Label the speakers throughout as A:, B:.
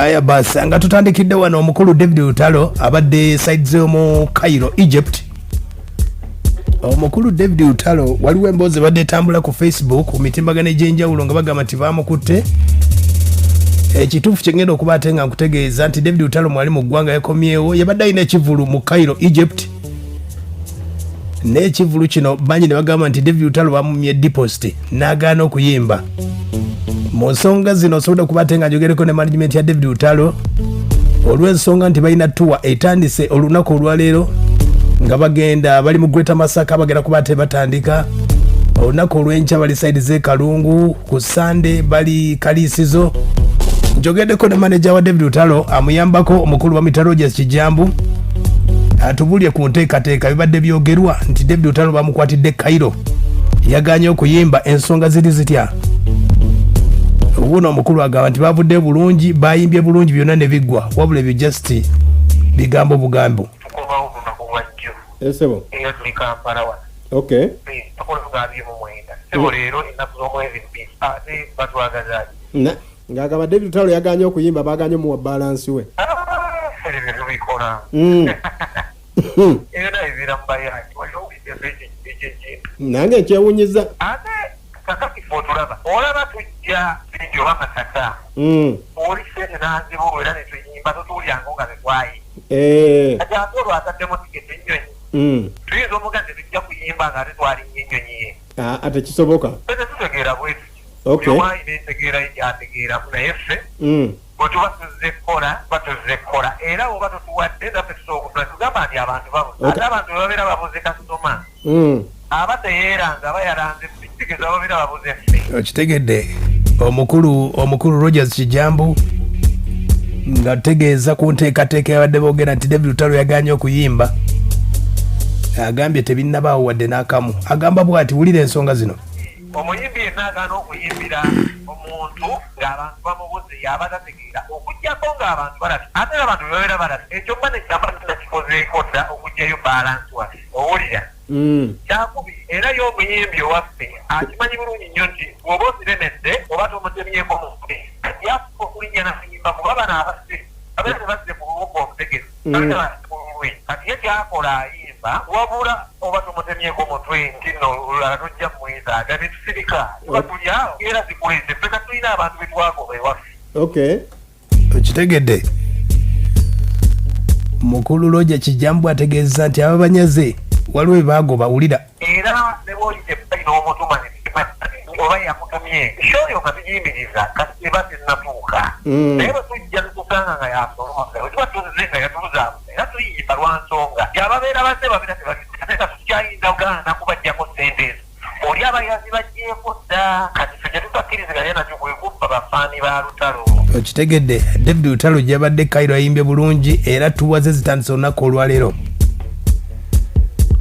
A: aya basi nga tutandikidde wano omukulu David Lutalo abadde sides mu Cairo Egypt. Omukulu David Lutalo waliwo emboozi badde tambula ku Facebook ku mitimbagano egy'enjawulo nga bagamba nti baamukutte. Ekituufu kye ngenda okuba ate nga nkutegeeza nti David Lutalo mwali mu ggwanga yakomyewo yabadde alina ekivulu mu Cairo Egypt. N'ekivulu kino bangi ne bagamba nti David Lutalo bamumye deposit n'agaana okuyimba. Mu nsonga zino osobola okuba ate nga njogereko ne management ya David Lutalo olw'ensonga nti balina tour etandise olunaku olwaleero nga bagenda bali mu Greater Masaka bagenda kuba ate batandika olunaku olw'enkya bali side z'e Kalungu ku Sunday bali Kalisizo. Njogeddeko ne manager wa David Lutalo amuyambako omukulu wa Mitalojas Kijambu atubulye ku nteekateeka bibadde byogerwa nti David Lutalo bamukwatidde Cairo yaganye okuyimba ensonga ziri zitya. Ubuno omukulu agamba nti bavudde bulungi bayimbye bulungi byonna ne biggwa wabula ebyo just bigambo bugambo.
B: Esebo.
C: Iyo tuli Kampala wa.
B: Okay.
C: Tukola gabi mu mwenda. Sebo leero inaku z'omwezi bbiri. Ate batwagaza.
B: Ng'agamba David Lutalo yaganye okuyimba baganye mu balance we.
C: Ebyo bikola. Era ebira mbayaki. Waliwo ebyo
B: nange nkyewunyiza.
C: Ate kakati fotulaba. Olaba tujja video bamasaka. Oli sente n'anzibu era ne tuyimba tutulyanga nga tetwayi. Ate ate olwataddemu tiketi ennyonyi. Tuyinza omugazi tujja kuyimba nga ate twali ennyonyi ye.
B: Ate kisoboka.
C: Ate tutegeera bwetu.
B: Okay.
C: Oyo waayina entegeera ategeera naye ffe bwe tuba tuzze kola era oba totuwadde naffe tusobola tugamba nti abantu babuze ate abantu babeera babuze kasitoma aba teyeeranga bayalanze kitegeeza babeera babuze ffe.
A: Okitegedde omukulu Rogers Kijambu nga tegeeza ku nteekateeka yabadde boogera nti David Lutalo yaganye okuyimba agambye tebinnabaawo wadde n'akamu agamba bw'ati wulira ensonga zino.
C: Omuyimbi yenna agaana okuyimbira omuntu ng'abantu bamubuze yaba tategeera okuggyako ng'abantu balati ate abantu bebabeera balati ekyo mba nekyamba nakikozeeko dda okuggyayo balansi waffe owulira kyakubi era y'omuyimbi owaffe akimanyi bulungi nnyo nti bw'oba osiremedde oba tomutemyeko mutwe yafuka okulinnya nakuyimba kuba bano abazze abeera tebazze ku lubuga omutegezi kati ye kyakola ayimba wabula oba tumutemyeko mutwe nti nno olulala tojja mwetaaga ne tusirika tuba tuli awo era zikuleze ffe katulina abantu be twagoba ewaffe.
B: Okay.
A: Okitegedde mukulu Roger Kijambu ategeeza nti ababanyaze waliwo ebagoba wulira
C: era ne bwolidde balina omutuma oba yamutumye shoyo nga tugiyimbiriza kati eba tennatuuka naye bwe tujja tukusanga nga yasolooza wetuba tuzze nga yatuzaamu era tuyimba lwa nsonga yababeera bazze babeera tebateeka tukyayinza gaana kubajjako sente ezo oli abayazi bajjeeko dda kati ffe tetutakkiriziganya nakyo kwe kubba bafaani ba Lutalo.
A: Okitegedde David Lutalo gyabadde Cairo ayimbye bulungi era tuwaze zitandise olunaku olwaleero.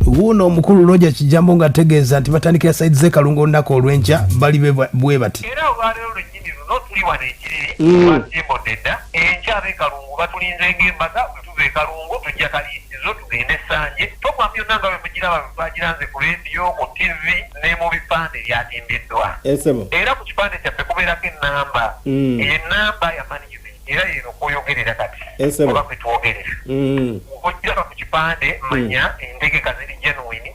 A: Wuno omukulu Roger Kijambu nga ategeeza nti batandikira side z'e Kalungu olunaku olw'enkya bali bwe bati.
C: Era olwaleero lwennyini luno tuli wano ekiriri twasimbodde dda enkya ab'e Kalungu batulinze ng'embaga bwe tuva e Kalungu tujja Kalisizo tugende Sanje programu yonna nga bwe mugiraba bagiranze ku rediyo ku TV ne mu bipande byatimbiddwa. Era ku kipande kyaffe kubeerako ennamba ennamba ya management era yeno kwoyogerera kati oba kwe twogerera okugiraba ku kipande manya entegeka ziri genuine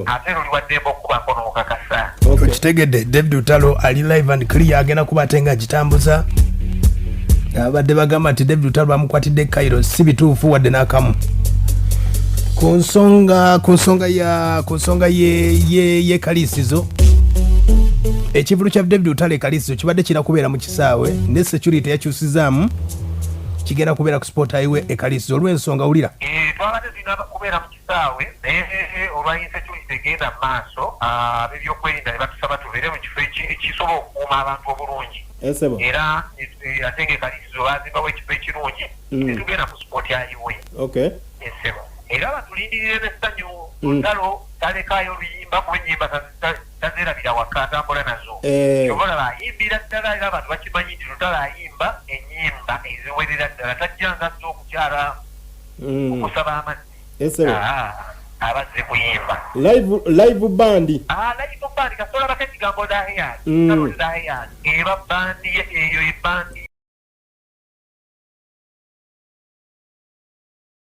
C: ate luliwaddemba okubako n'okakasa.
A: Okitegedde David Lutalo ali live and clear agenda kuba ate nga agitambuza abadde bagamba nti David Lutalo bamukwatidde Cairo si bituufu wadde n'akamu ku nsonga ye Kalisizo. Ekivulu kya David Lutalo Kalisizo kibadde kina kubeera mu kisaawe ne security yakyusizaamu kigenda kubeera ku sport highway e Kalisizo olw'ensonga wulira
C: twabadde tulina kubeera mu kisaawe naye olw'insecurity egenda mu maaso ab'ebyokwerinda ne batusaba tubeere mu kifo ekisobola okukuuma abantu obulungi era ate nga Kalisizo bazimbawo ekifo ekirungi netugenda ku sport highway. Era batulindirire n'essanyu Lutalo talekaayo oluyimba kuba ennyimba tazeerabira waka atambula nazo obalaba ayimbira ddala era abantu bakimanyi nti Lutalo ayimba ennyimba eziwerera ddala tajjanga azza okukyala okusaba amazzi abazze kuyimba
B: live bandi
C: kasola bako ekigambo daheyani eba bandi eyo ebandi